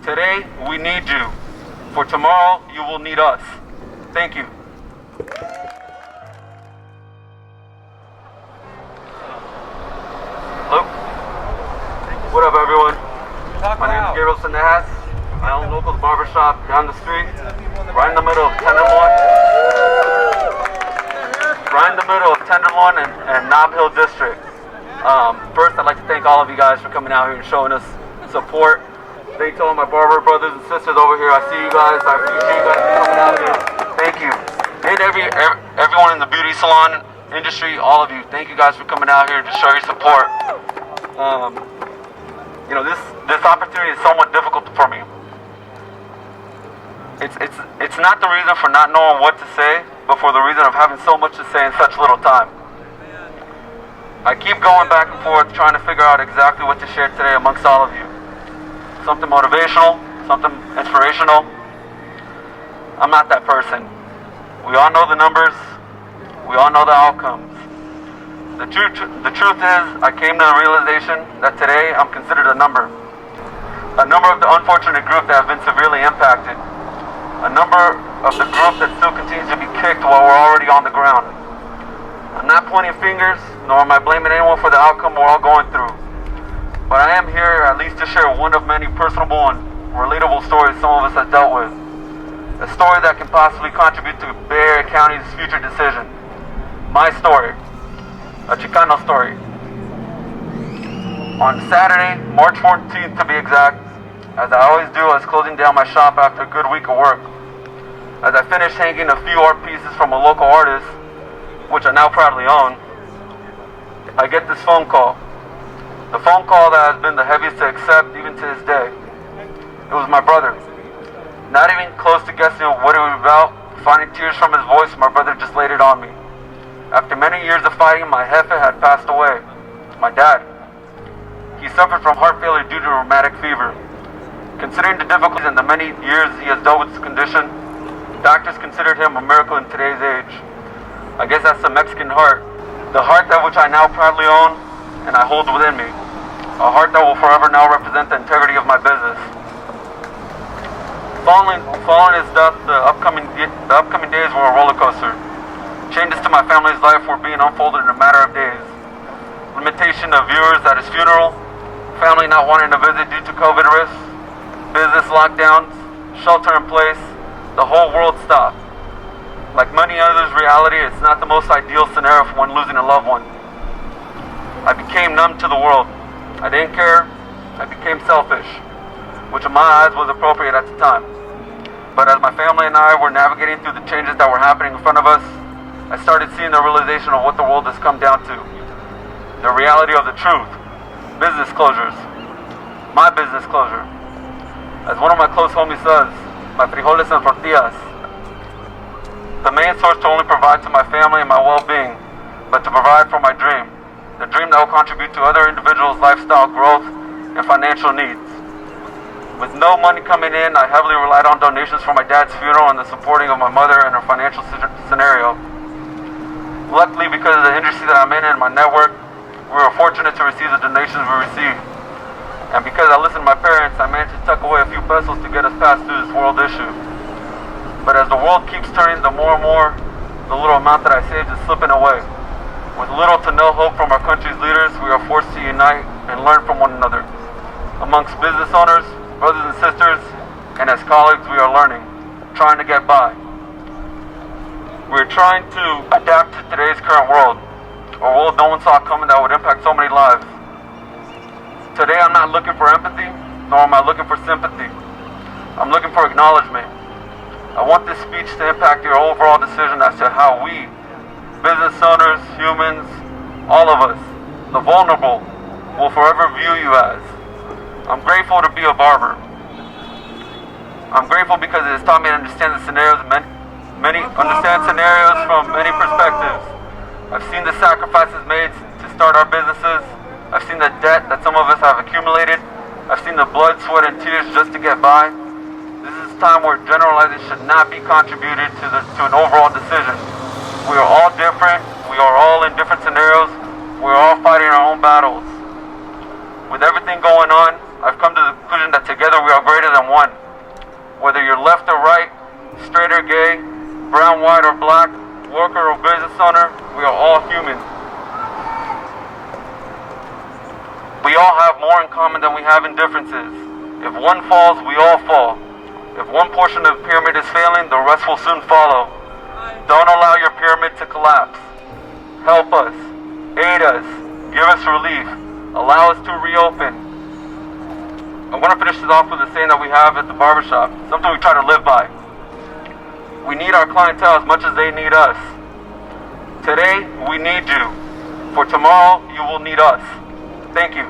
Today, we need you. For tomorrow, you will need us. Thank you. Hello? What up, everyone? My name is Gabriel Sanaz. I own local barbershop down the street, right in the middle of Tenderloin. Right in the middle of Tenderloin and Nob Hill District. First, I'd like to thank all of you guys for coming out here and showing us support. Thank to all my barber brothers and sisters over here. I see you guys. I appreciate you guys for coming out here. Thank you. And everyone in the beauty salon industry, all of you, thank you guys for coming out here to show your support. This opportunity is somewhat difficult for me. It's not the reason for not knowing what to say, but for the reason of having so much to say in such little time. I keep going back and forth trying to figure out exactly what to share today amongst all of you. Something motivational, something inspirational. I'm not that person. We all know the numbers. We all know the outcomes. The truth is, I came to the realization that today I'm considered a number. A number of the unfortunate group that have been severely impacted. A number of the group that still continues to be kicked while we're already on the ground. I'm not pointing fingers, nor am I blaming anyone for the outcome we're all going through. But I am here at least to share one of many personable and relatable stories some of us have dealt with. A story that can possibly contribute to Bay Area County's future decision. My story. A Chicano story. On Saturday, March 14th to be exact, as I always do, I was closing down my shop after a good week of work. As I finished hanging a few art pieces from a local artist, which I now proudly own, I get this phone call. The phone call that has been the heaviest to accept even to this day. It was my brother. Not even close to guessing what it was about, finding tears from his voice, my brother just laid it on me. After many years of fighting, my jefe had passed away. My dad. He suffered from heart failure due to rheumatic fever. Considering the difficulties and the many years he has dealt with this condition, doctors considered him a miracle in today's age. I guess that's the Mexican heart. The heart that which I now proudly own and I hold within me. A heart that will forever now represent the integrity of my business. Following his death, the upcoming days were a roller coaster. Changes to my family's life were being unfolded in a matter of days. Limitation of viewers at his funeral, family not wanting to visit due to COVID risks, business lockdowns, shelter in place, the whole world stopped. Like many others' reality, it's not the most ideal scenario for one losing a loved one. I became numb to the world. I didn't care. I became selfish, which in my eyes was appropriate at the time. But as my family and I were navigating through the changes that were happening in front of us, I started seeing the realization of what the world has come down to. The reality of the truth. Business closures. My business closure. As one of my close homies says, my frijoles and tortillas. The main source to only provide to my family and my well-being, but to provide for my dream. The dream that will contribute to other individuals' lifestyle growth and financial needs. With no money coming in, I heavily relied on donations for my dad's funeral and the supporting of my mother and her financial scenario. Luckily, because of the industry that I'm in and my network, we were fortunate to receive the donations we received. And because I listened to my parents, I managed to tuck away a few pesos to get us past through this world issue. But as the world keeps turning, the more and more, the little amount that I saved is slipping away. With little to no hope from our country's leaders, we are forced to unite and learn from one another. Amongst business owners, brothers and sisters, and as colleagues, we are learning, trying to get by. We're trying to adapt to today's current world, a world no one saw coming that would impact so many lives. Today, I'm not looking for empathy, nor am I looking for sympathy. I'm looking for acknowledgement. I want this speech to impact your overall decision as to how we, business owners, humans, all of us, the vulnerable, will forever view you as. I'm grateful to be a barber. I'm grateful because it has taught me to understand the scenarios, understand scenarios from many perspectives. I've seen the sacrifices made to start our businesses. I've seen the debt that some of us have accumulated. I've seen the blood, sweat, and tears just to get by. This is a time where generalizing should not be contributed to an overall decision. We are all different. We are all in different scenarios. We're all fighting our own battles. With everything going on, I've come to the conclusion that Together we are greater than one. Whether you're left or right, straight or gay, brown, white, or black, worker or business owner, we are all human. We all have more in common than we have in differences. If one falls, we all fall. If one portion of the pyramid is failing, the rest will soon follow. Don't allow your pyramid to collapse. Help us, aid us, give us relief, allow us to reopen. I want to finish this off with a saying that we have at the barbershop, something we try to live by. We need our clientele as much as they need us. Today, we need you. For tomorrow, you will need us. Thank you.